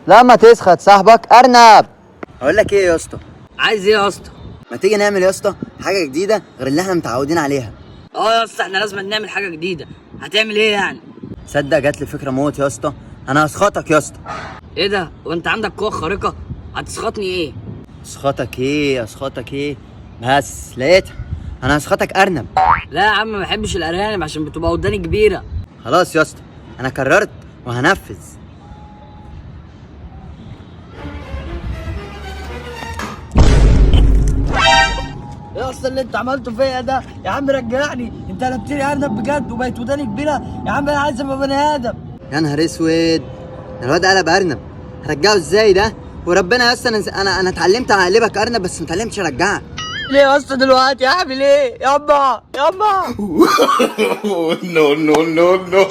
لما تسخط صاحبك ارنب. اقول لك ايه يا اسطى؟ عايز ايه يا اسطى؟ ما تيجي نعمل يا اسطى حاجه جديده غير اللي احنا متعودين عليها. اه يا اسطى، احنا لازم نعمل حاجه جديده. هتعمل ايه يعني؟ تصدق جات لي فكره موت يا اسطى، انا هسخطك يا اسطى. ايه ده؟ وانت عندك قوه خارقه؟ هتسخطني ايه؟ اسخطك ايه اسخطك ايه؟ بس لقيتها، انا هسخطك ارنب. لا يا عم، ما بحبش الارانب عشان بتبقى وداني كبيره. خلاص يا اسطى، انا قررت وهنفذ. ايه اصلا اللي انت عملته فيا ده؟ يا عم رجعني، انت قلبتني ارنب بجد وبقيت وداني كبيره. يا عم انا عايز ابقى بني ادم. يا نهار اسود، الواد قلب ارنب، هرجعه ازاي ده؟ وربنا يا اسطى انا اتعلمت اقلبك ارنب بس ما اتعلمتش ارجعك. ليه يا اسطى دلوقتي؟ اعمل ايه يابا يابا؟ no, no, no, no.